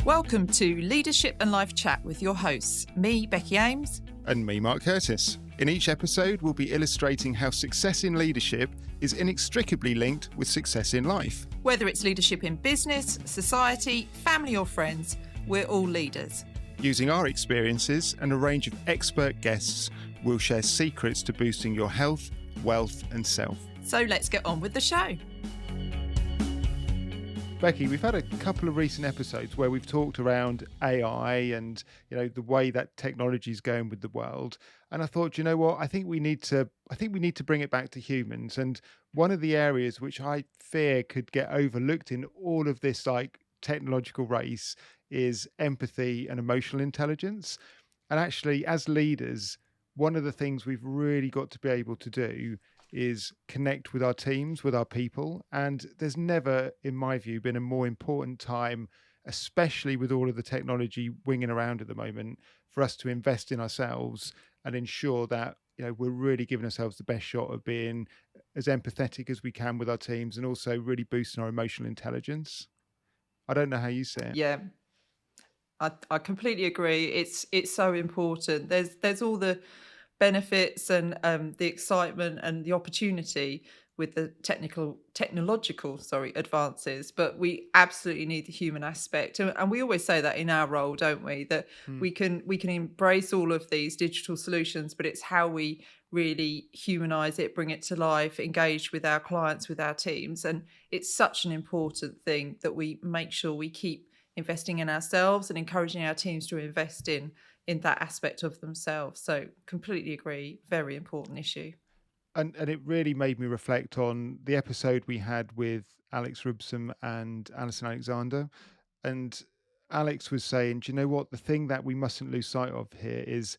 Welcome to Leadership and Life Chat with your hosts, me, Becky Ames. And me, Mark Curtis. In each episode, we'll be illustrating how success in leadership is inextricably linked with success in life. Whether it's leadership in business, society, family or friends, we're all leaders. Using our experiences and a range of expert guests, we'll share secrets to boosting your health, wealth and self. So let's get on with the show. Becky, we've had a couple of recent episodes where we've talked around AI and, the way that technology is going with the world. And I thought, you know what, I think we need to bring it back to humans. And one of the areas which I fear could get overlooked in all of this technological race is empathy and emotional intelligence. And actually, as leaders, one of the things we've really got to be able to do is connect with our teams, with our people. And there's never, in my view, been a more important time, especially with all of the technology winging around at the moment, for us to invest in ourselves and ensure that we're really giving ourselves the best shot of being as empathetic as we can with our teams and also really boosting our emotional intelligence. I don't know how you see it. Yeah, I completely agree. It's so important. There's all the benefits and the excitement and the opportunity with the technological advances, but we absolutely need the human aspect, and we always say that in our role, don't we, that we can embrace all of these digital solutions, but it's how we really humanize it, bring it to life, engage with our clients, with our teams. And it's such an important thing that we make sure we keep investing in ourselves and encouraging our teams to invest in that aspect of themselves. So completely agree. Very important issue. And it really made me reflect on the episode we had with Alex Rubson and Alison Alexander. And Alex was saying, do you know what? The thing that we mustn't lose sight of here is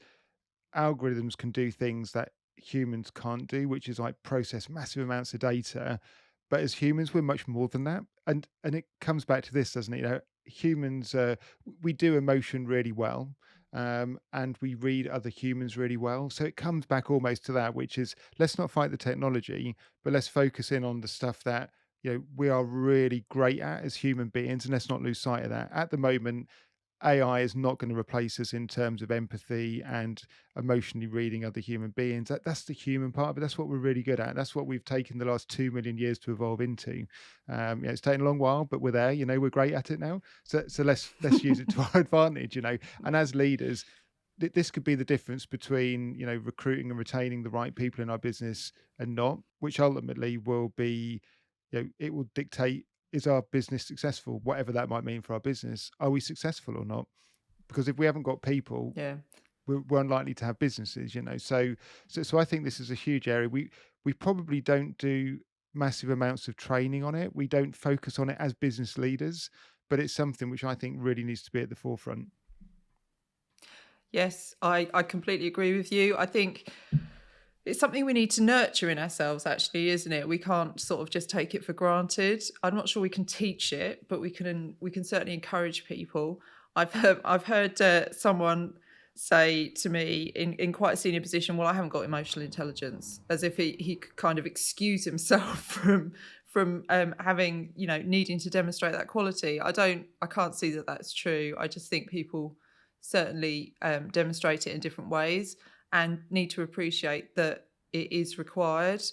algorithms can do things that humans can't do, which is process massive amounts of data. But as humans, we're much more than that. And it comes back to this, doesn't it? Humans, we do emotion really well. And we read other humans really well. So it comes back almost to that, which is let's not fight the technology, but let's focus in on the stuff that we are really great at as human beings, and let's not lose sight of that. At the moment, AI is not going to replace us in terms of empathy and emotionally reading other human beings. That's the human part of it. That's what we're really good at. That's what we've taken the last 2 million years to evolve into. It's taken a long while, but we're there. We're great at it now. So let's use it to our advantage. And as leaders, this could be the difference between recruiting and retaining the right people in our business and not, which ultimately will be, it will dictate, is our business successful? Whatever that might mean for our business, are we successful or not? Because if we haven't got people, we're unlikely to have businesses. So I think this is a huge area. We probably don't do massive amounts of training on it. We don't focus on it as business leaders, but it's something which I think really needs to be at the forefront. Yes, I completely agree with you. I think it's something we need to nurture in ourselves, actually, isn't it? We can't sort of just take it for granted. I'm not sure we can teach it, but we can certainly encourage people. I've heard someone say to me in quite a senior position, well, I haven't got emotional intelligence, as if he could kind of excuse himself from having, needing to demonstrate that quality. I can't see that that's true. I just think people certainly demonstrate it in different ways, and need to appreciate that it is required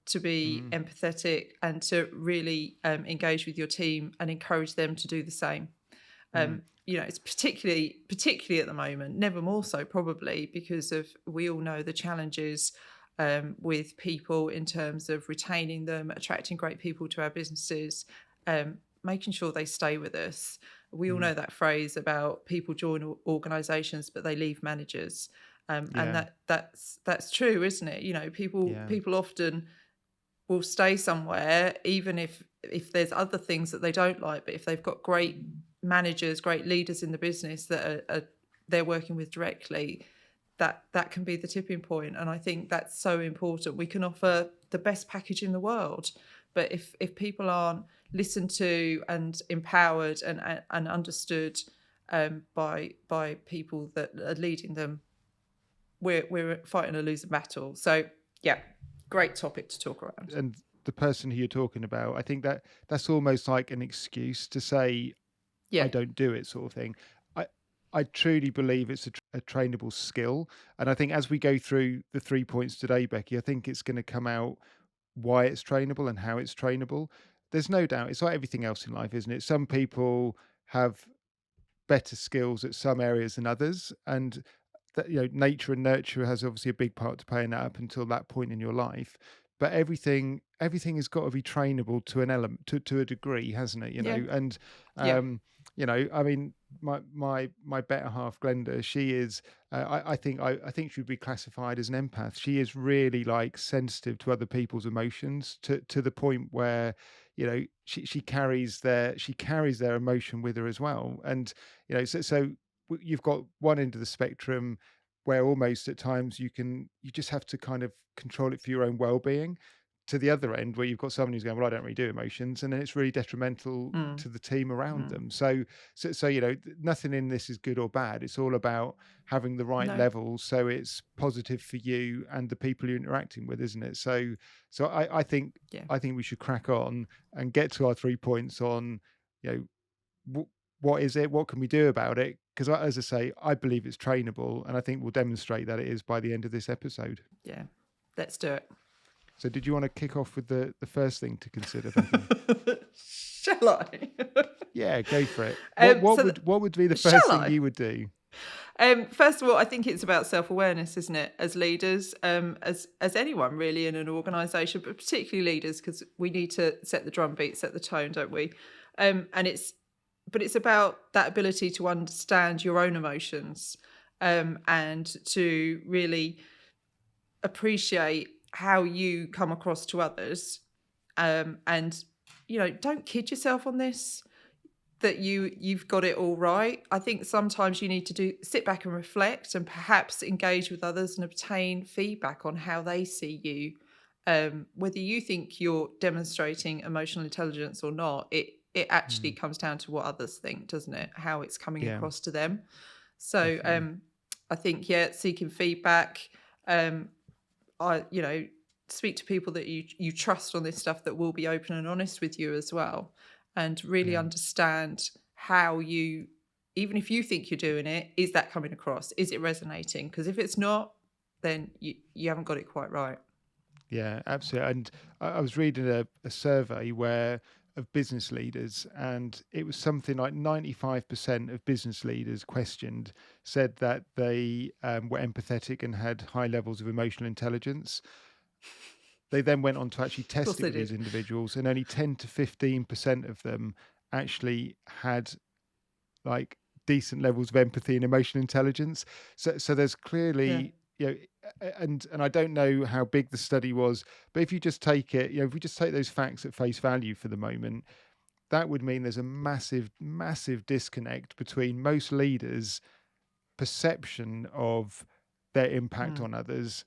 to be empathetic and to really engage with your team and encourage them to do the same. It's particularly at the moment, never more so probably, because we all know the challenges with people in terms of retaining them, attracting great people to our businesses, making sure they stay with us. We all know that phrase about people join organisations but they leave managers. And that's true, isn't it? People often will stay somewhere even if there's other things that they don't like, but if they've got great managers, great leaders in the business that they're working with directly, that can be the tipping point. And I think that's so important. We can offer the best package in the world, but if people aren't listened to and empowered and understood by people that are leading them, we're fighting a losing battle. So yeah, great topic to talk around. And the person who you're talking about, I think that's almost like an excuse to say, I Yeah. don't do it sort of thing. I I truly believe it's a trainable skill, and I think as we go through the 3 points today, Becky, I think it's gonna come out why it's trainable and how it's trainable. There's no doubt it's like everything else in life, isn't it? Some people have better skills at some areas than others, and that, nature and nurture has obviously a big part to play in that up until that point in your life. But everything has got to be trainable to an element, to a degree, hasn't it? Yeah. And Yeah. um I mean, my better half, Glenda, she is, I think she'd be classified as an empath. She is really like sensitive to other people's emotions, to the point where, she carries their emotion with her as well. And so you've got one end of the spectrum where almost at times you just have to kind of control it for your own well-being, to the other end where you've got someone who's going, well, I don't really do emotions, and then it's really detrimental Mm. to the team around Mm. them. So nothing in this is good or bad. It's all about having the right No. level so it's positive for you and the people you're interacting with, isn't it? So Yeah. I think we should crack on and get to our 3 points on, you know what is it? What can we do about it? Because, as I say, I believe it's trainable, and I think we'll demonstrate that it is by the end of this episode. Yeah. Let's do it. So, did you want to kick off with the first thing to consider, Becky? Shall I? Yeah, go for it. What what So, would what would be the first shall thing I? you would do? First of all, I think it's about self-awareness, isn't it? As leaders, as anyone really in an organisation, but particularly leaders, because we need to set the drum beat, set the tone, don't we? And it's about that ability to understand your own emotions, and to really appreciate how you come across to others. And don't kid yourself on this, that you've got it all right. I think sometimes you need to sit back and reflect and perhaps engage with others and obtain feedback on how they see you. Whether you think you're demonstrating emotional intelligence or not, it actually Mm, comes down to what others think, doesn't it? How it's coming yeah, across to them. So definitely. I think, yeah, seeking feedback. Um, I speak to people that you trust on this stuff, that will be open and honest with you as well, and really Yeah. understand how you, even if you think you're doing it, is that coming across, is it resonating? Because if it's not, then you haven't got it quite right. Yeah, absolutely. And I was reading a survey where of business leaders, and it was something like 95% of business leaders questioned said that they were empathetic and had high levels of emotional intelligence. They then went on to actually Of test course it they with these did. individuals, and only 10 to 15% of them actually had like decent levels of empathy and emotional intelligence. So there's Yeah. clearly, and I don't know how big the study was, but if you just take it, if we just take those facts at face value for the moment, that would mean there's a massive, massive disconnect between most leaders' perception of their impact Mm. on others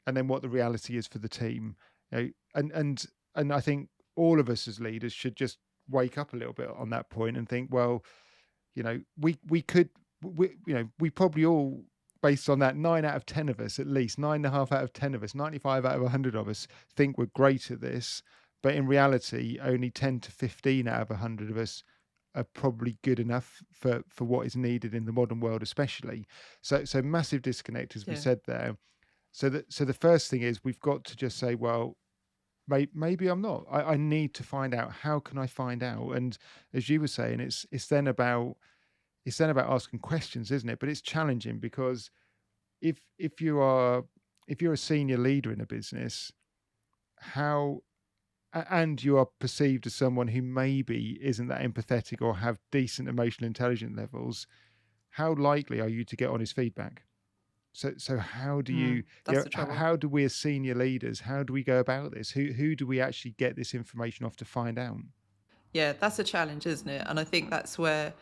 and then what the reality is for the team. And I think all of us as leaders should just wake up a little bit on that point and think, well, we could, we probably all, based on that, 9 out of 10 of us, at least 9.5 out of 10 of us, 95 out of 100 of us think we're great at this. But in reality, only 10 to 15 out of 100 of us are probably good enough for what is needed in the modern world, especially. So massive disconnect, as we Yeah. said there. So the first thing is we've got to just say, well, maybe I'm not. I need to find out. How can I find out? And as you were saying, it's then about asking questions, isn't it? But it's challenging because if you are if you're a senior leader in a business, how and you are perceived as someone who maybe isn't that empathetic or have decent emotional intelligence levels, how likely are you to get honest feedback? So how do Mm. you, That's the trouble. how do we as senior leaders, how do we go about this? Who do we actually get this information off to find out? Yeah, that's a challenge, isn't it? And I think that's where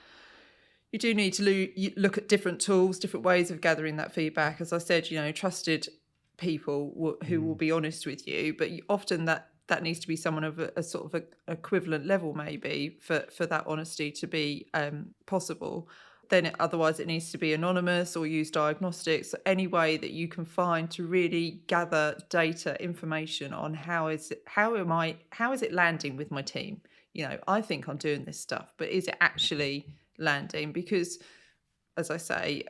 you do need to look at different tools, different ways of gathering that feedback. As I said, trusted people who will Mm, be honest with you, but often that needs to be someone of a sort of a equivalent level, maybe, for that honesty to be possible. Then otherwise it needs to be anonymous or use diagnostics, any way that you can find to really gather data, information on how is it landing with my team. I think I'm doing this stuff, but is it actually landing, because, as I say,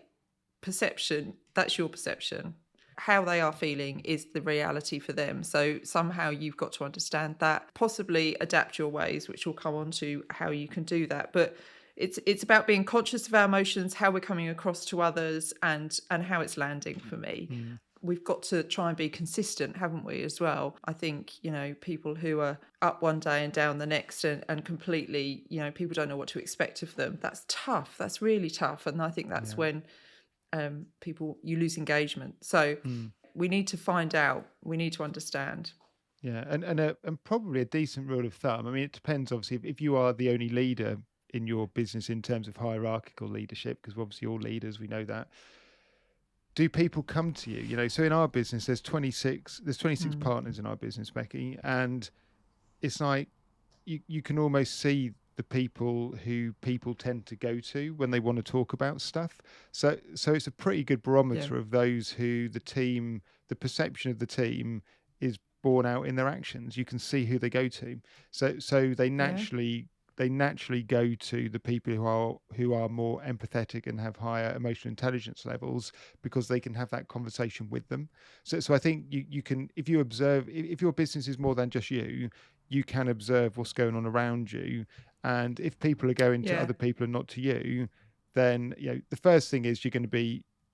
perception, that's your perception. How they are feeling is the reality for them. So somehow you've got to understand that, possibly adapt your ways, which will come on to how you can do that. But it's about being conscious of our emotions, how we're coming across to others, and how it's landing for me. Mm. We've got to try and be consistent, haven't we, as well? I think, people who are up one day and down the next, and completely, people don't know what to expect of them. That's tough. That's really tough. And I think that's Yeah. when you lose engagement. So Mm. we need to find out, we need to understand. Yeah, and probably a decent rule of thumb. I mean, it depends obviously if you are the only leader in your business in terms of hierarchical leadership, because obviously all leaders, we know that. Do people come to you? So in our business, there's 26 Mm. partners in our business, Becky, and it's like you can almost see the people who people tend to go to when they want to talk about stuff. So it's a pretty good Yeah, barometer of those who the perception of the team is borne out in their actions. You can see who they go to. So yeah, they naturally go to the people who are more empathetic and have higher emotional intelligence levels, because they can have that conversation with them. So I think you can, if you observe, if your business is more than just you can observe what's going on around you. And if people are going to yeah, other people and not to you, then the first thing is you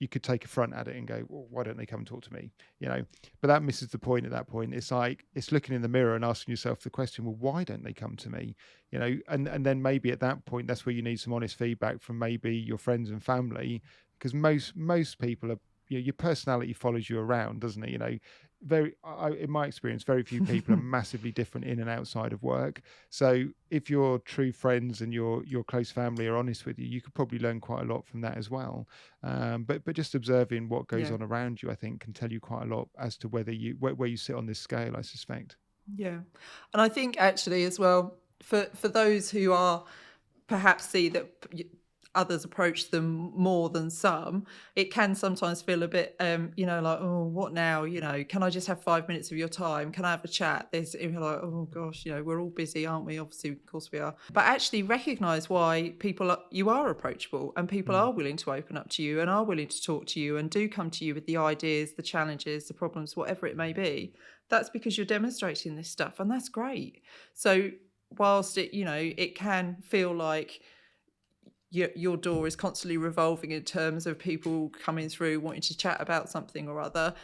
could take a front at it and go, well, why don't they come and talk to me? But that misses the point. At that point, it's like it's looking in the mirror and asking yourself the question, well, why don't they come to me? And then maybe at that point, that's where you need some honest feedback from maybe your friends and family, because most people are, your personality follows you around, doesn't it? In my experience, very few people are massively different in and outside of work. So if your true friends and your close family are honest with you, you could probably learn quite a lot from that as well. But just observing what goes yeah, on around you, I think, can tell you quite a lot as to where you sit on this scale, I suspect. yeah. And I think actually as well, for those who are perhaps see that others approach them more than some, it can sometimes feel a bit, like, oh, what now? Can I just have 5 minutes of your time? Can I have a chat? You're like, oh gosh, we're all busy, aren't we? Obviously, of course we are. But actually recognize why you are approachable, and people Mm, are willing to open up to you and are willing to talk to you and do come to you with the ideas, the challenges, the problems, whatever it may be. That's because you're demonstrating this stuff, and that's great. So whilst it can feel like your door is constantly revolving in terms of people coming through wanting to chat about something or other,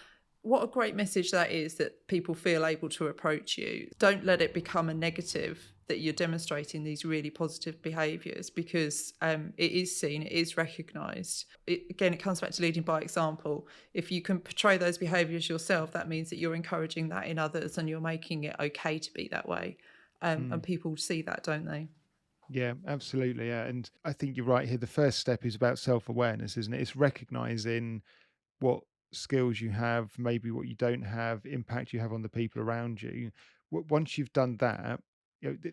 what a great message that is, that people feel able to approach you. Don't let it become a negative that you're demonstrating these really positive behaviours, because it is seen, it is recognised. Again, it comes back to leading by example. If you can portray those behaviours yourself, that means that you're encouraging that in others, and you're making it okay to be that way. And mm. people see that, don't they? Yeah, absolutely. Yeah. And I think you're right here. The first step is about self-awareness, isn't it? It's recognizing what skills you have, maybe what you don't have, impact you have on the people around you. Once you've done that,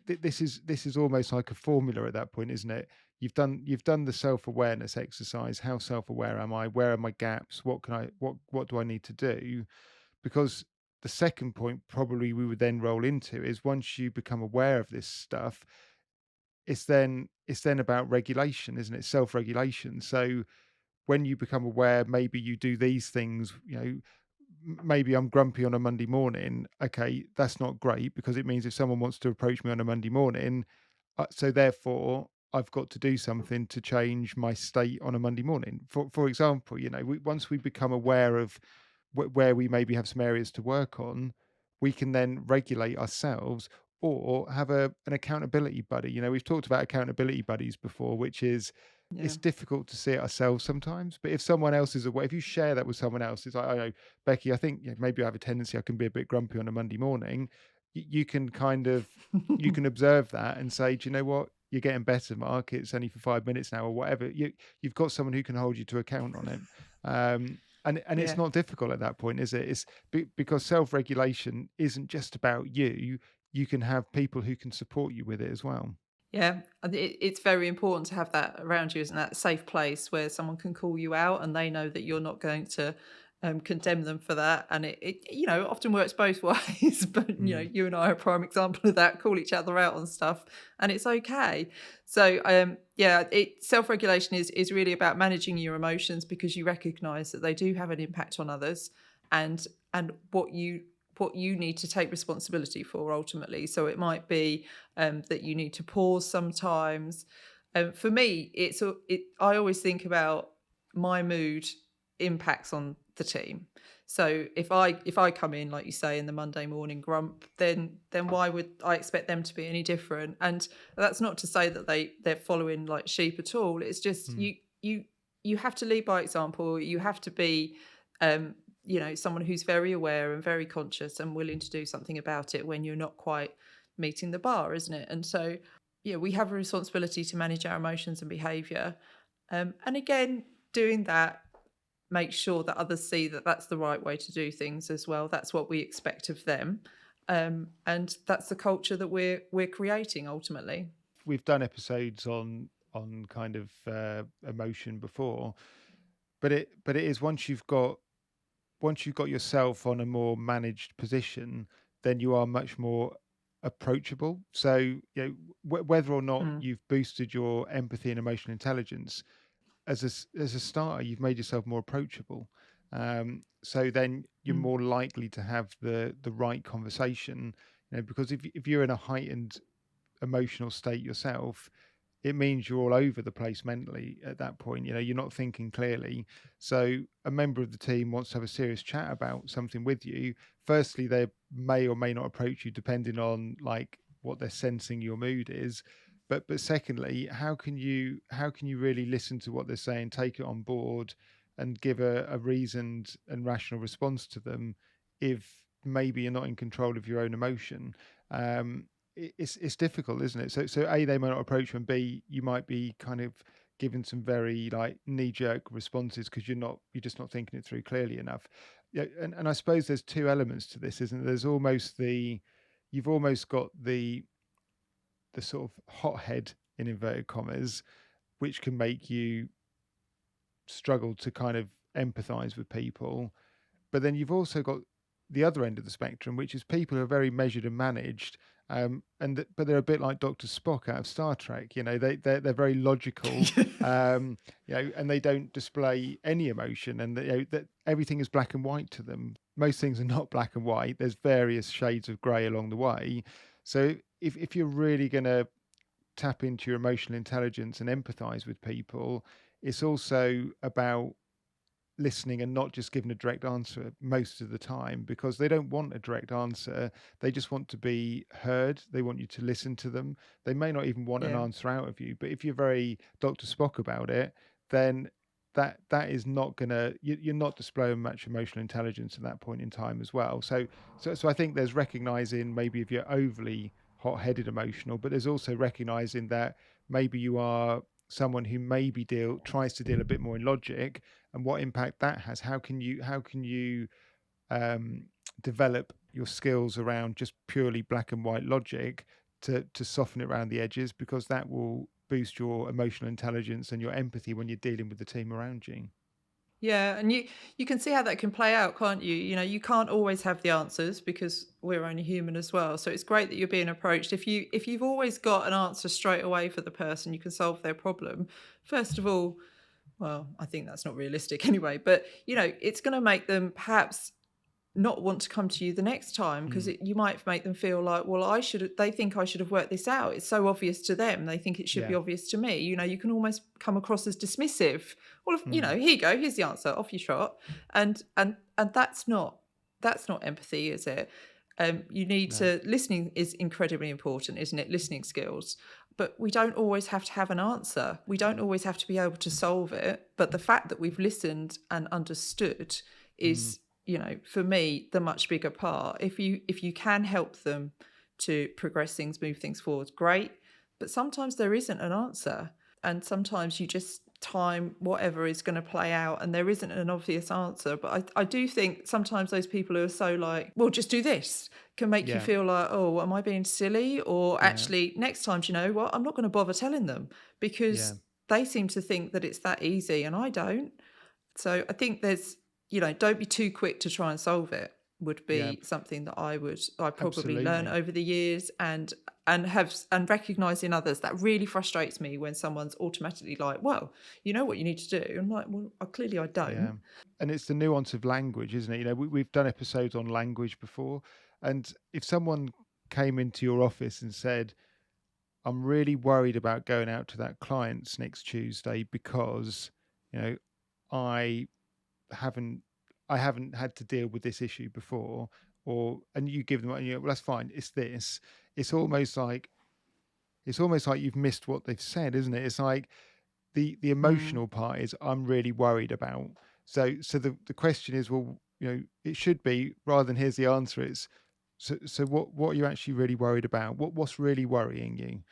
this is almost like a formula at that point, isn't it? You've done the self-awareness exercise. How self-aware am I? Where are my gaps? What do I need to do? Because the second point probably we would then roll into is, once you become aware of this stuff, it's then about regulation, isn't it? Self-regulation. So when you become aware, maybe you do these things, maybe I'm grumpy on a Monday morning. Okay, that's not great, because it means if someone wants to approach me on a Monday morning, so therefore I've got to do something to change my state on a Monday morning. For example, once we become aware of where we maybe have some areas to work on, we can then regulate ourselves, or have an accountability buddy. We've talked about accountability buddies before, which is, Yeah. it's difficult to see it ourselves sometimes. But if someone else is aware, if you share that with someone else, it's like, I know, Becky, I think maybe I have a tendency, I can be a bit grumpy on a Monday morning. You can you can observe that and say, do you know what? You're getting better, Mark. It's only for 5 minutes now, or whatever. You've got someone who can hold you to account on it. And it's Yeah. not difficult at that point, is it? Because self-regulation isn't just about you. You can have people who can support you with it as well. Yeah, and it's very important to have that around you, isn't that safe place where someone can call you out and they know that you're not going to condemn them for that. And it often works both ways. But Mm, you and I are a prime example of that. Call each other out on stuff, and it's okay. So self-regulation is really about managing your emotions, because you recognise that they do have an impact on others, and what you need to take responsibility for ultimately. So it might be that you need to pause sometimes. For me, I always think about my mood impacts on the team. So if I come in, like you say, in the Monday morning grump, then why would I expect them to be any different? And that's not to say that they're following like sheep at all. It's just mm. you have to lead by example. You have to be someone who's very aware and very conscious and willing to do something about it when you're not quite meeting the bar, isn't it? And so yeah, we have a responsibility to manage our emotions and behavior. And again, doing that, make sure that others see that that's the right way to do things as well. That's what we expect of them, and that's the culture that we're creating ultimately. We've done episodes on kind of emotion before, but it is once you've got yourself on a more managed position, then you are much more approachable. So, whether or not Mm, you've boosted your empathy and emotional intelligence, as a starter, you've made yourself more approachable. So then you're mm, more likely to have the right conversation. Because if you're in a heightened emotional state yourself, it means you're all over the place mentally at that point. You're not thinking clearly. So a member of the team wants to have a serious chat about something with you. Firstly, they may or may not approach you depending on like what they're sensing your mood is. But secondly, how can you really listen to what they're saying, take it on board, and give a reasoned and rational response to them if maybe you're not in control of your own emotion? Um, it's difficult, isn't it? So A, they might not approach you, and B, you might be kind of given some very like knee jerk responses because you're just not thinking it through clearly enough. Yeah, and I suppose there's two elements to this, isn't there? There's almost you've almost got the sort of hothead in inverted commas, which can make you struggle to kind of empathize with people. But then you've also got the other end of the spectrum, which is people who are very measured and managed, but they're a bit like Doctor Spock out of Star Trek. They're very logical, and they don't display any emotion, and that everything is black and white to them. Most things are not black and white. There's various shades of grey along the way. So if you're really going to tap into your emotional intelligence and empathize with people, it's also about listening and not just giving a direct answer most of the time, because they don't want a direct answer. They just want to be heard. They want you to listen to them. They may not even want an yeah. answer out of you, but if you're very Dr. Spock about it, then that is not gonna you're not displaying much emotional intelligence at that point in time as well. So I think there's recognizing maybe if you're overly hot-headed emotional, but there's also recognizing that maybe you are someone who maybe tries to deal a bit more in logic, and what impact that has. How can you um, develop your skills around just purely black and white logic to soften it around the edges, because that will boost your emotional intelligence and your empathy when you're dealing with the team around you. Yeah, and you can see how that can play out, can't you? You can't always have the answers because we're only human as well. So it's great that you're being approached. If you've always got an answer straight away for the person, you can solve their problem. First of all, well, I think that's not realistic anyway, but it's going to make them perhaps not want to come to you the next time, because Mm, you might make them feel like, well, they think I should have worked this out. It's so obvious to them. They think it should be yeah. obvious to me. You can almost come across as dismissive. Well, Mm, here you go, here's the answer, off you trot. And that's not empathy, is it? You need no. to listening is incredibly important, isn't it? Listening skills. But we don't always have to have an answer. We don't always have to be able to solve it. But the fact that we've listened and understood Mm, is, for me, the much bigger part. If you can help them to progress things, move things forward, great. But sometimes there isn't an answer, and sometimes you just time whatever is going to play out, and there isn't an obvious answer. But I do think sometimes those people who are so like, well, just do this, can make you yeah. feel like, oh, am I being silly? Or Yeah. actually, next time, do you know what? I'm not going to bother telling them, Yeah. because they seem to think that it's that easy, and I don't. So I think don't be too quick to try and solve it would Yeah, be something that I probably learned absolutely. over the years, and recognize in others. That really frustrates me when someone's automatically like, well, you know what you need to do. I'm like, well, clearly I Yeah. don't. And it's the nuance of language, isn't it? We've done episodes on language before. And if someone came into your office and said, I'm really worried about going out to that client's next Tuesday because, you know, I haven't I haven't had to deal with this issue before, and you give them, well, that's fine. It's this. It's almost like you've missed what they've said, isn't it? It's like the Mm, emotional part is I'm really worried about. So the question is, well, it should be, rather than here's the answer, it's so what are you actually really worried about? What's really worrying you?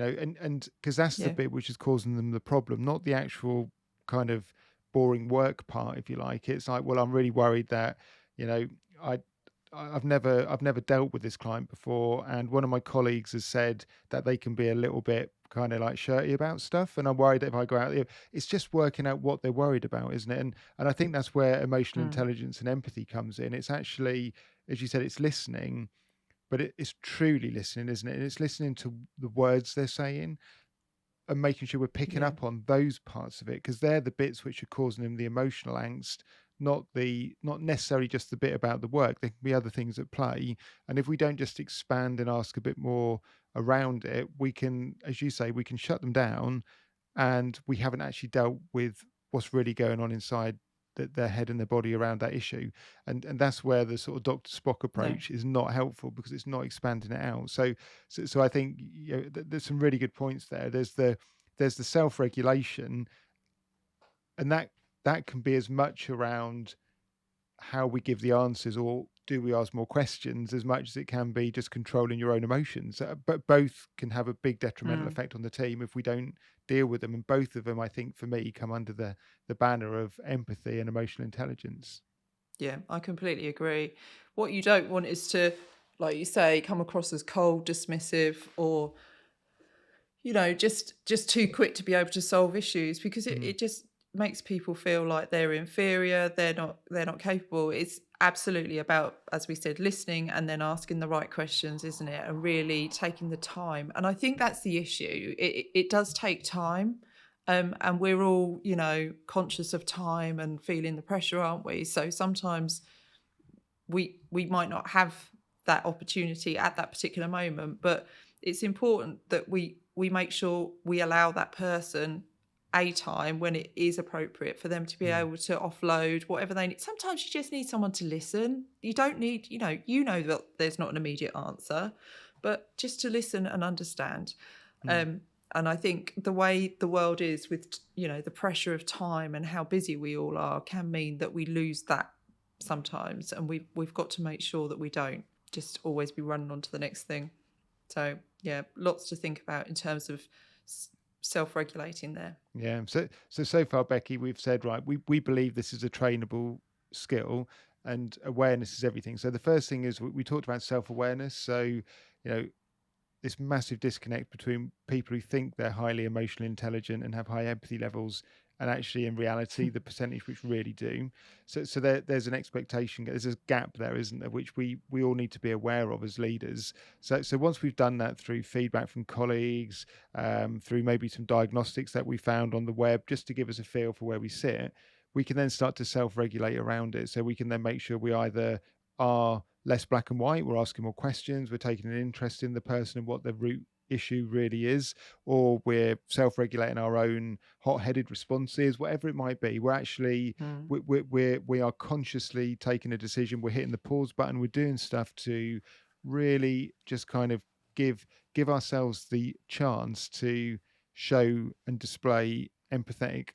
And because that's the yeah, bit which is causing them the problem, not the actual kind of boring work part, if you like. It's like, well, I'm really worried that, you know, I I've never dealt with this client before, and one of my colleagues has said that they can be a little bit kind of like shirty about stuff, and I'm worried that if I go out there, it's just working out what they're worried about, isn't it? And I think that's where emotional mm, intelligence and empathy comes in. It's actually, as you said, it's listening, but it's truly listening, isn't it? And it's listening to the words they're saying, and making sure we're picking yeah, up on those parts of it, because they're the bits which are causing them the emotional angst, not necessarily just the bit about the work. There can be other things at play, and if we don't just expand and ask a bit more around it, we can, as you say, we can shut them down, and we haven't actually dealt with what's really going on inside their head and their body around that issue. And that's where the sort of Dr. Spock no, approach is not helpful, because it's not expanding it out. So I think, there's some really good points there. There's the self-regulation, and that can be as much around how we give the answers, or do we ask more questions, as much as it can be just controlling your own emotions. But both can have a big detrimental mm, effect on the team if we don't deal with them. And both of them, I think, for me, come under the banner of empathy and emotional intelligence. yeah, I completely agree. What you don't want is to, like you say, come across as cold, dismissive, or just too quick to be able to solve issues, because it, Mm, it just makes people feel like they're inferior, they're not capable. It's absolutely about, as we said, listening and then asking the right questions, isn't it? And really taking the time. And I think that's the issue. It does take time. And we're all, conscious of time and feeling the pressure, aren't we? So sometimes we might not have that opportunity at that particular moment, but it's important that we make sure we allow that person a time when it is appropriate for them to be mm, able to offload whatever they need. Sometimes you just need someone to listen. You don't need, you know that there's not an immediate answer, but just to listen and understand. mm. um, and I think the way the world is, with the pressure of time and how busy we all are, can mean that we lose that sometimes, and we've got to make sure that we don't just always be running on to the next thing. So yeah, lots to think about in terms of self-regulating there. Yeah. So far, Becky, we've said, right, we believe this is a trainable skill, and awareness is everything. So the first thing is, we talked about self-awareness. So, this massive disconnect between people who think they're highly emotionally intelligent and have high empathy levels, and actually in reality the percentage which really do. So there's an expectation, there's a gap there, isn't there, which we all need to be aware of as leaders. So once we've done that through feedback from colleagues, through maybe some diagnostics that we found on the web, just to give us a feel for where we sit, we can then start to self-regulate around it. So we can then make sure we either are less black and white, we're asking more questions, we're taking an interest in the person and what the root issue really is, or we're self-regulating our own hot-headed responses, whatever it might be. We're actually, Mm. we are consciously taking a decision, we're hitting the pause button, we're doing stuff to really just kind of give give ourselves the chance to show and display empathetic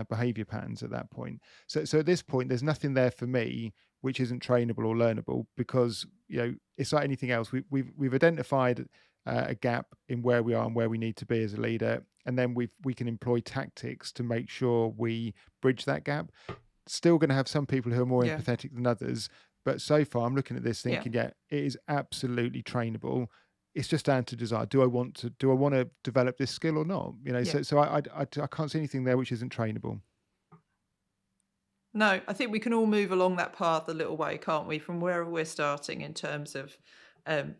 behavior patterns at that point. So at this point, there's nothing there for me which isn't trainable or learnable, because it's like anything else. We've identified a gap in where we are and where we need to be as a leader, and then we can employ tactics to make sure we bridge that gap. Still going to have some people who are more Yeah, empathetic than others, but so far I'm looking at this yeah, thinking, yeah, it is absolutely trainable. It's just down to desire. Do I want to develop this skill or not? yeah. So I can't see anything there which isn't trainable. No, I think we can all move along that path a little way, can't we? From wherever we're starting in terms of,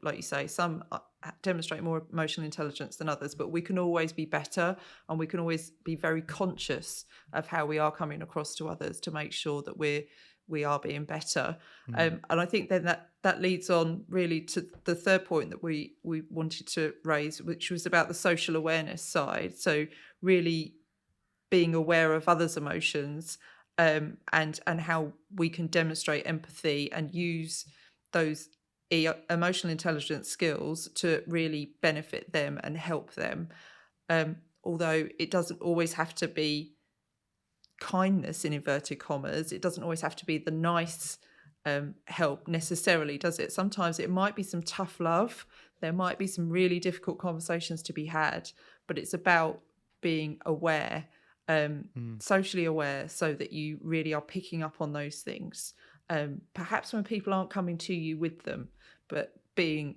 like you say, some demonstrate more emotional intelligence than others, but we can always be better, and we can always be very conscious of how we are coming across to others to make sure that we are being better. Mm, And I think then that leads on really to the third point that we wanted to raise, which was about the social awareness side. So really being aware of others' emotions, and how we can demonstrate empathy and use those emotional intelligence skills to really benefit them and help them. Although it doesn't always have to be kindness in inverted commas, it doesn't always have to be the nice help necessarily, does it? Sometimes it might be some tough love. There might be some really difficult conversations to be had, but it's about being aware, mm, socially aware, so that you really are picking up on those things. Perhaps when people aren't coming to you with them, but being,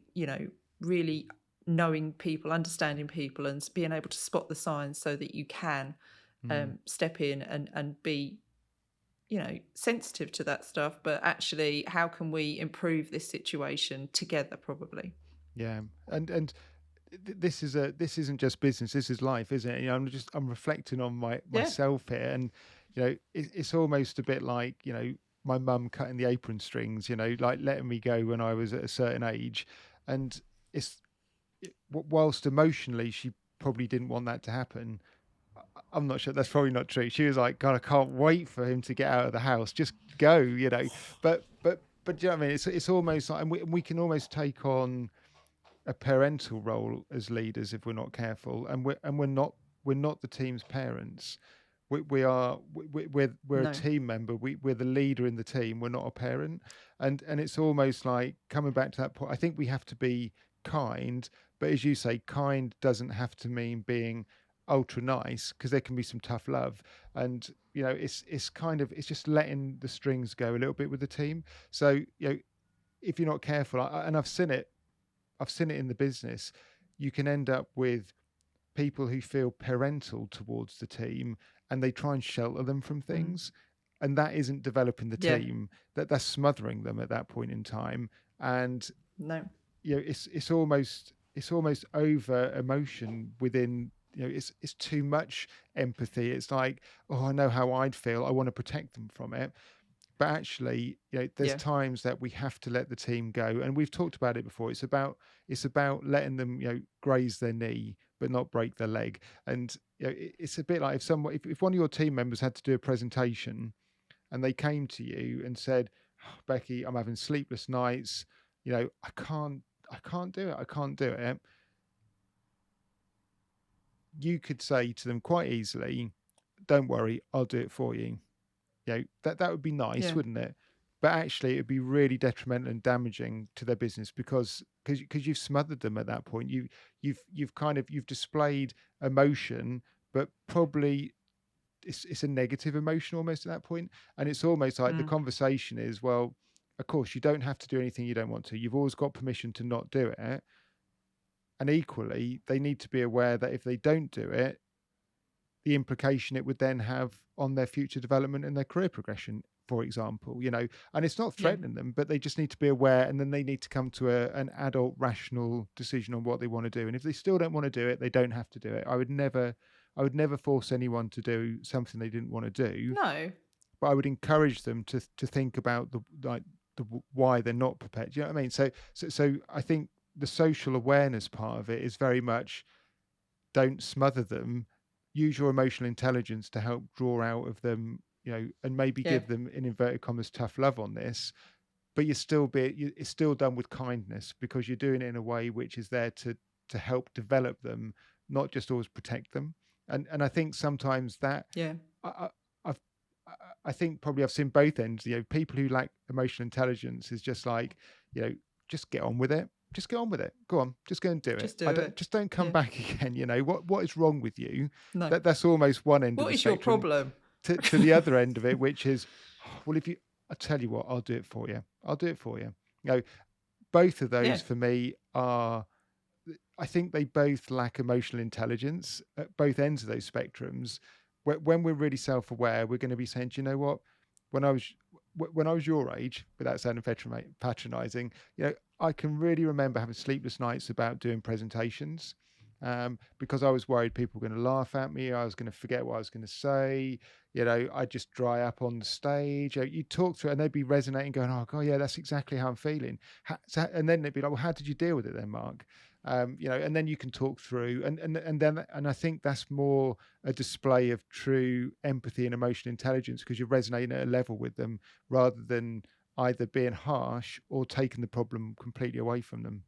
really knowing people, understanding people, and being able to spot the signs so that you can mm. step in and be, sensitive to that stuff. But actually, how can we improve this situation together? Probably. Yeah, and this isn't just business. This is life, isn't it? I'm reflecting on Yeah. myself here, and it's almost a bit like my mum cutting the apron strings. Like letting me go when I was at a certain age, and it's whilst emotionally she probably didn't want that to happen. I'm not sure. That's probably not true. She was like, God, I can't wait for him to get out of the house. Just go. But do you know what I mean? It's almost like, and we can almost take on a parental role as leaders if we're not careful, and we're not the team's parents. We're a No. team member. We're the leader in the team. We're not a parent, and it's almost like coming back to that point. I think we have to be kind, but as you say, kind doesn't have to mean being ultra nice, because there can be some tough love, and it's kind of, it's just letting the strings go a little bit with the team. So if you're not careful, and I've seen it in the business, you can end up with people who feel parental towards the team, and they try and shelter them from Mm. things. And that isn't developing the Yeah. team, that's smothering them at that point in time. And No. it's almost over emotion within, it's too much empathy. It's like, oh, I know how I'd feel, I want to protect them from it. But actually, there's Yeah. times that we have to let the team go, and we've talked about it before. It's about letting them graze their knee but not break their leg. And it's a bit like if one of your team members had to do a presentation and they came to you and said, "Oh, Becky, I'm having sleepless nights, I can't do it, I can't do it." You could say to them quite easily, "Don't worry, I'll do it for you." That would be nice, Yeah. wouldn't it? But actually, it'd be really detrimental and damaging to their business, because you've smothered them at that point. You've displayed emotion, but probably it's a negative emotion almost at that point. And it's almost like the Mm. conversation is, well, of course you don't have to do anything you don't want to. You've always got permission to not do it. And equally, they need to be aware that if they don't do it, the implication it would then have on their future development and their career progression, for example. And it's not Yeah. threatening them, but they just need to be aware, and then they need to come to an adult rational decision on what they want to do. And if they still don't want to do it, they don't have to do it. I would never force anyone to do something they didn't want to do, No. but I would encourage them to think about the why they're not prepared. Do you know what I mean? So I think the social awareness part of it is very much, don't smother them. Use your emotional intelligence to help draw out of them, and maybe Yeah. give them, in inverted commas, tough love on this. But it's still done with kindness, because you're doing it in a way which is there to help develop them, not just always protect them. And I think sometimes that Yeah. I, I, I've I think probably I've seen both ends. People who lack emotional intelligence is just like, just get on with it. Just get on with it. Go on, just go and do it. Just do it. Just don't come Yeah. back again. What is wrong with you? No. That's almost one end of What the is your spectrum, problem? to the other end of it, which is, well, if you, I tell you what, I'll do it for you. I'll do it for you. Both of Yeah. those for me are, I think they both lack emotional intelligence at both ends of those spectrums. When we're really self-aware, we're going to be saying, do you know what? when I was when I was your age, without sounding patronising, I can really remember having sleepless nights about doing presentations, because I was worried people were going to laugh at me. I was going to forget what I was going to say. I'd just dry up on the stage. You talk through it and they'd be resonating, going, "Oh God, yeah, that's exactly how I'm feeling." And then they'd be like, "Well, how did you deal with it then, Mark?" And then you can talk through, and I think that's more a display of true empathy and emotional intelligence, because you're resonating at a level with them rather than either being harsh or taking the problem completely away from them.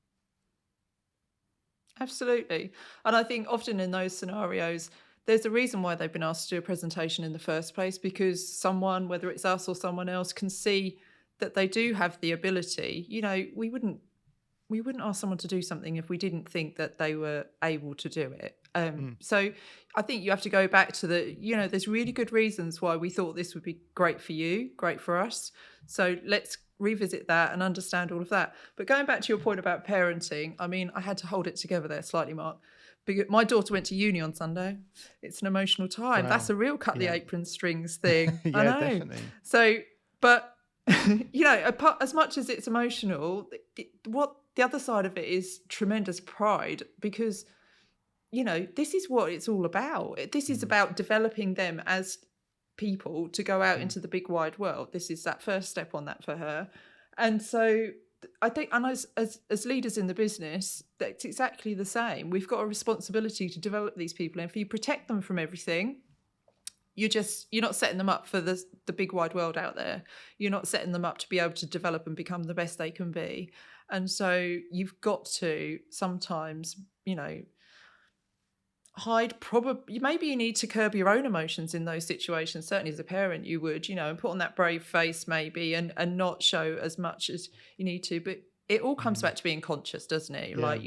Absolutely. And I think often in those scenarios, there's a reason why they've been asked to do a presentation in the first place, because someone, whether it's us or someone else, can see that they do have the ability. We wouldn't ask someone to do something if we didn't think that they were able to do it. Mm, So I think you have to go back to there's really good reasons why we thought this would be great for you, great for us. So let's revisit that and understand all of that. But going back to your point about parenting, I mean, I had to hold it together there slightly, Mark, because my daughter went to uni on Sunday. It's an emotional time. That's wow. a real cut the Yeah. apron strings thing. I Yeah, know. definitely. So, but as much as it's emotional, what the other side of it is tremendous pride, because this is what it's all about. This is Mm, about developing them as people to go out mm, into the big wide world. This is that first step on that for her. And so I think, and as leaders in the business, that's exactly the same. We've got a responsibility to develop these people, and if you protect them from everything, you're not setting them up for the big wide world out there. You're not setting them up to be able to develop and become the best they can be. And so you've got to sometimes, hide. Probably maybe you need to curb your own emotions in those situations. Certainly as a parent you would, and put on that brave face maybe, and not show as much as you need to. But it all comes mm. back to being conscious, doesn't it? Yeah. Like,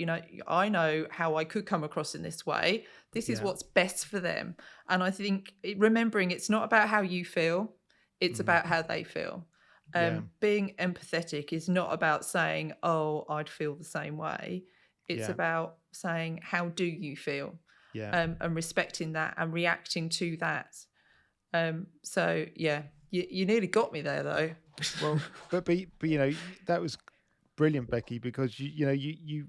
I know how I could come across in this way. This is Yeah. what's best for them. And I think remembering it's not about how you feel, it's Mm, about how they feel. yeah. Being empathetic is not about saying, oh, I'd feel the same way. It's Yeah. about saying, how do you feel? Yeah. And respecting that and reacting to that. So yeah, you nearly got me there though. Well, but that was brilliant, Becky, because you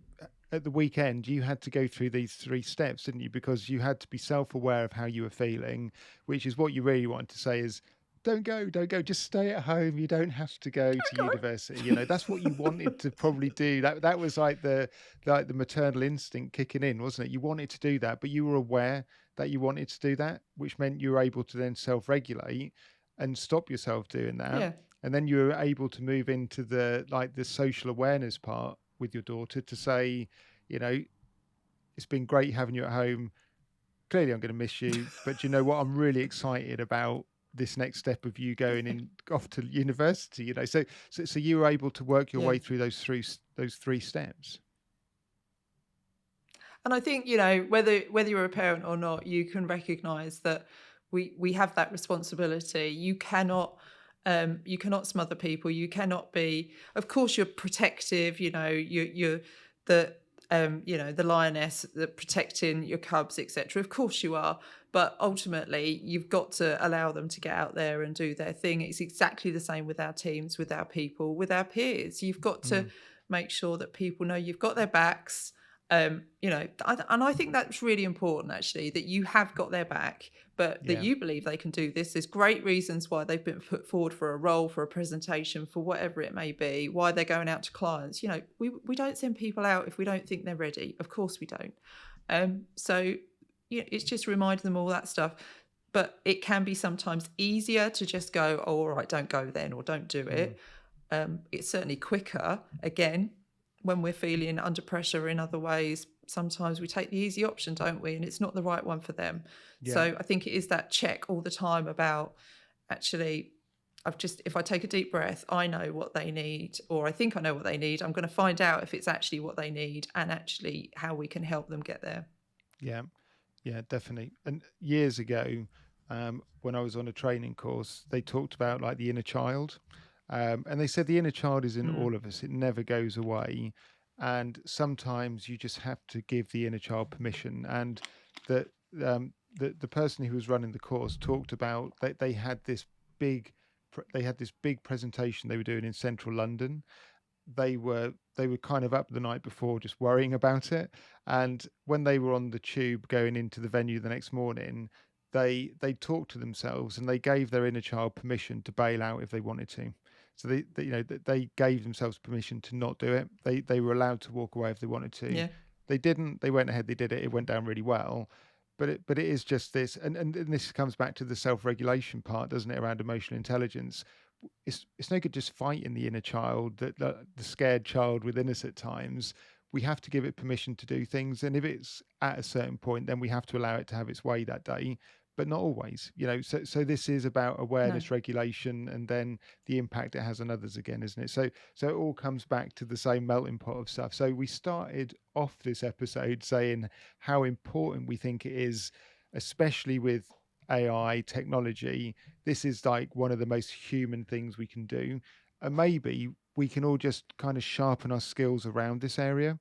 at the weekend you had to go through these 3 steps, didn't you? Because you had to be self-aware of how you were feeling, which is what you really wanted to say is, don't go, just stay at home. You don't have to go to university. That's what you wanted to probably do. That was like the maternal instinct kicking in, wasn't it? You wanted to do that, but you were aware that you wanted to do that, which meant you were able to then self-regulate and stop yourself doing that. Yeah, And then you were able to move into the social awareness part with your daughter to say, you know, it's been great having you at home. Clearly, I'm going to miss you, but you know what? I'm really excited about this next step of you going in off to university. So you were able to work your yeah. way through those three steps. And I think, whether you're a parent or not, you can recognise that we have that responsibility. You cannot smother people. You cannot be. Of course, you're protective. You're the lioness that protecting your cubs, etc. Of course you are, but ultimately you've got to allow them to get out there and do their thing. It's exactly the same with our teams, with our people, with our peers. You've got to Mm, make sure that people know you've got their backs. And I think that's really important, actually, that you have got their back, but that yeah, you believe they can do this. There's great reasons why they've been put forward for a role, for a presentation, for whatever it may be, why they're going out to clients. We don't send people out if we don't think they're ready. Of course we don't. So it's just reminding them all that stuff. But it can be sometimes easier to just go, oh, all right, don't go then, or don't do mm, it. It's certainly quicker, again, when we're feeling under pressure in other ways. Sometimes we take the easy option, don't we? And it's not the right one for them. yeah, So I think it is that check all the time about, actually, if I take a deep breath, I know what they need, or I think I know what they need. I'm going to find out if it's actually what they need, and actually how we can help them get there. yeah, yeah, definitely. And years ago, when I was on a training course, they talked about like the inner child. And they said the inner child is in Mm, all of us, it never goes away. And sometimes you just have to give the inner child permission. And that the person who was running the course talked about that they had this big they had this big presentation they were doing in central London. They were kind of up the night before just worrying about it, and when they were on the tube going into the venue the next morning, they talked to themselves and they gave their inner child permission to bail out if they wanted to. So they gave themselves permission to not do it. They were allowed to walk away if they wanted to. Yeah. They didn't. They went ahead. They did it. It went down really well. But it is just this, and this comes back to the self-regulation part, doesn't it, around emotional intelligence. It's no good just fighting the inner child, the scared child within us at times. We have to give it permission to do things, and if it's at a certain point, then we have to allow it to have its way that day, but not always. So this is about No. awareness, regulation, and then the impact it has on others again, isn't it? So it all comes back to the same melting pot of stuff. So we started off this episode saying how important we think it is, especially with AI technology. This is like one of the most human things we can do, and maybe we can all just kind of sharpen our skills around this area.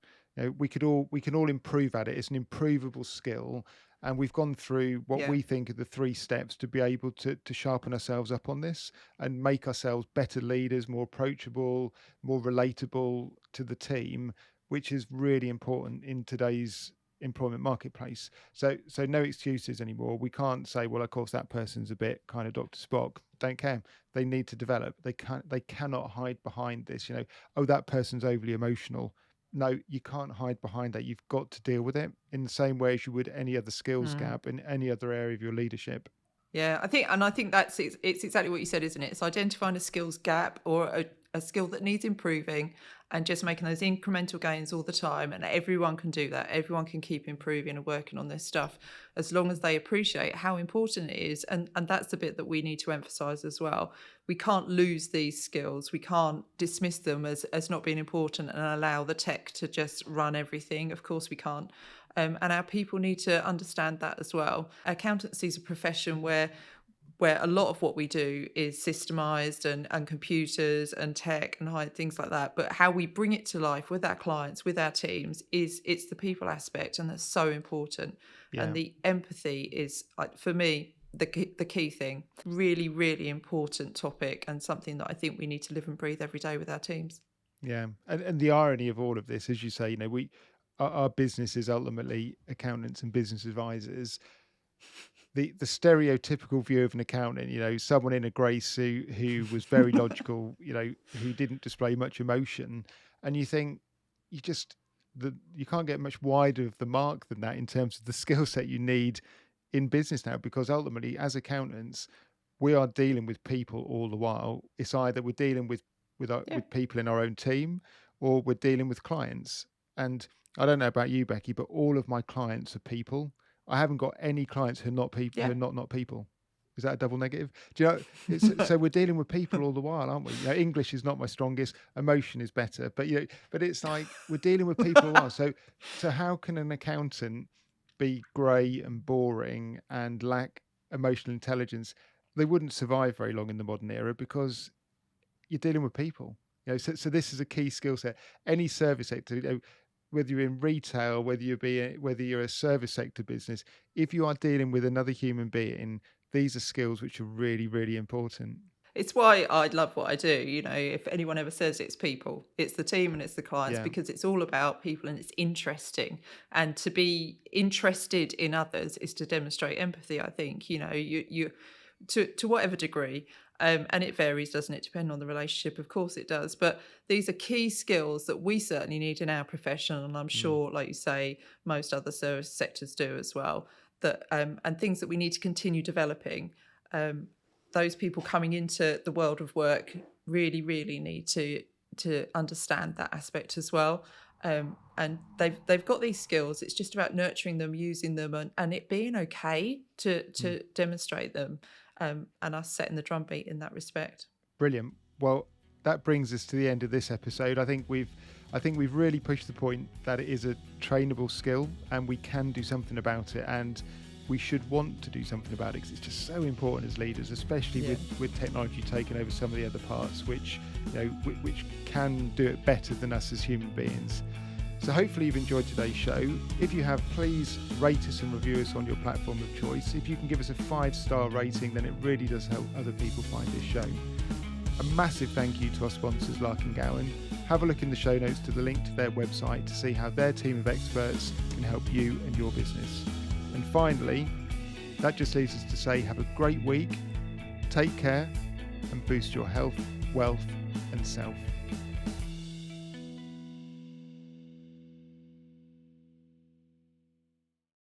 We can all improve at it. It's an improvable skill, and we've gone through what Yeah. we think are the 3 steps to be able to sharpen ourselves up on this and make ourselves better leaders, more approachable, more relatable to the team, which is really important in today's employment marketplace. So no excuses anymore. We can't say, well, of course that person's a bit kind of Dr. Spock. Don't care. They need to develop. They cannot hide behind this, oh, that person's overly emotional. No, you can't hide behind that. You've got to deal with it in the same way as you would any other skills gap in any other area of your leadership. Yeah, I think that's it's exactly what you said, isn't it? It's identifying a skills gap or a skill that needs improving and just making those incremental gains all the time. And everyone can do that. Everyone can keep improving and working on this stuff as long as they appreciate how important it is. And that's the bit that we need to emphasize as well. We can't lose these skills. We can't dismiss them as not being important and allow the tech to just run everything. Of course we can't. And our people need to understand that as well. Accountancy is a profession where a lot of what we do is systemized and computers and tech and things like that. But how we bring it to life with our clients, with our teams, it's the people aspect, and that's so important. Yeah. And the empathy is, for me, the key thing. Really, really important topic, and something that I think we need to live and breathe every day with our teams. Yeah. And the irony of all of this, as you say, our business is ultimately accountants and business advisors. The stereotypical view of an accountant, someone in a grey suit who was very logical, who didn't display much emotion, and you think you can't get much wider of the mark than that in terms of the skill set you need in business now, because ultimately, as accountants, we are dealing with people all the while. It's either we're dealing with people in our own team, or we're dealing with clients. And I don't know about you, Becky, but all of my clients are people. I haven't got any clients who are not people. Yeah. Who are not people. Is that a double negative? Do you know? So we're dealing with people all the while, aren't we? English is not my strongest. Emotion is better, but it's like we're dealing with people all the while. So how can an accountant be grey and boring and lack emotional intelligence? They wouldn't survive very long in the modern era, because you're dealing with people. So this is a key skill set. Any service sector, whether you're in retail, whether you're a service sector business, if you are dealing with another human being, these are skills which are really, really important. It's why I love what I do. If anyone ever says it's people, it's the team and it's the clients, Yeah. because it's all about people and it's interesting. And to be interested in others is to demonstrate empathy, I think. You to whatever degree. And it varies, doesn't it? Depending on the relationship, of course it does. But these are key skills that we certainly need in our profession, and I'm sure, like you say, most other service sectors do as well. That and things that we need to continue developing. Those people coming into the world of work really, really need to understand that aspect as well. And they've got these skills. It's just about nurturing them, using them, and it being okay to demonstrate them. And us setting the drumbeat in that respect. Brilliant. Well, that brings us to the end of this episode. I think we've really pushed the point that it is a trainable skill, and we can do something about it, and we should want to do something about it, because it's just so important as leaders, especially with technology taking over some of the other parts, which which can do it better than us as human beings. So hopefully you've enjoyed today's show. If you have, please rate us and review us on your platform of choice. If you can give us a 5-star rating, then it really does help other people find this show. A massive thank you to our sponsors, Lark & Gowan. Have a look in the show notes to the link to their website to see how their team of experts can help you and your business. And finally, that just leaves us to say have a great week, take care, and boost your health, wealth, and self.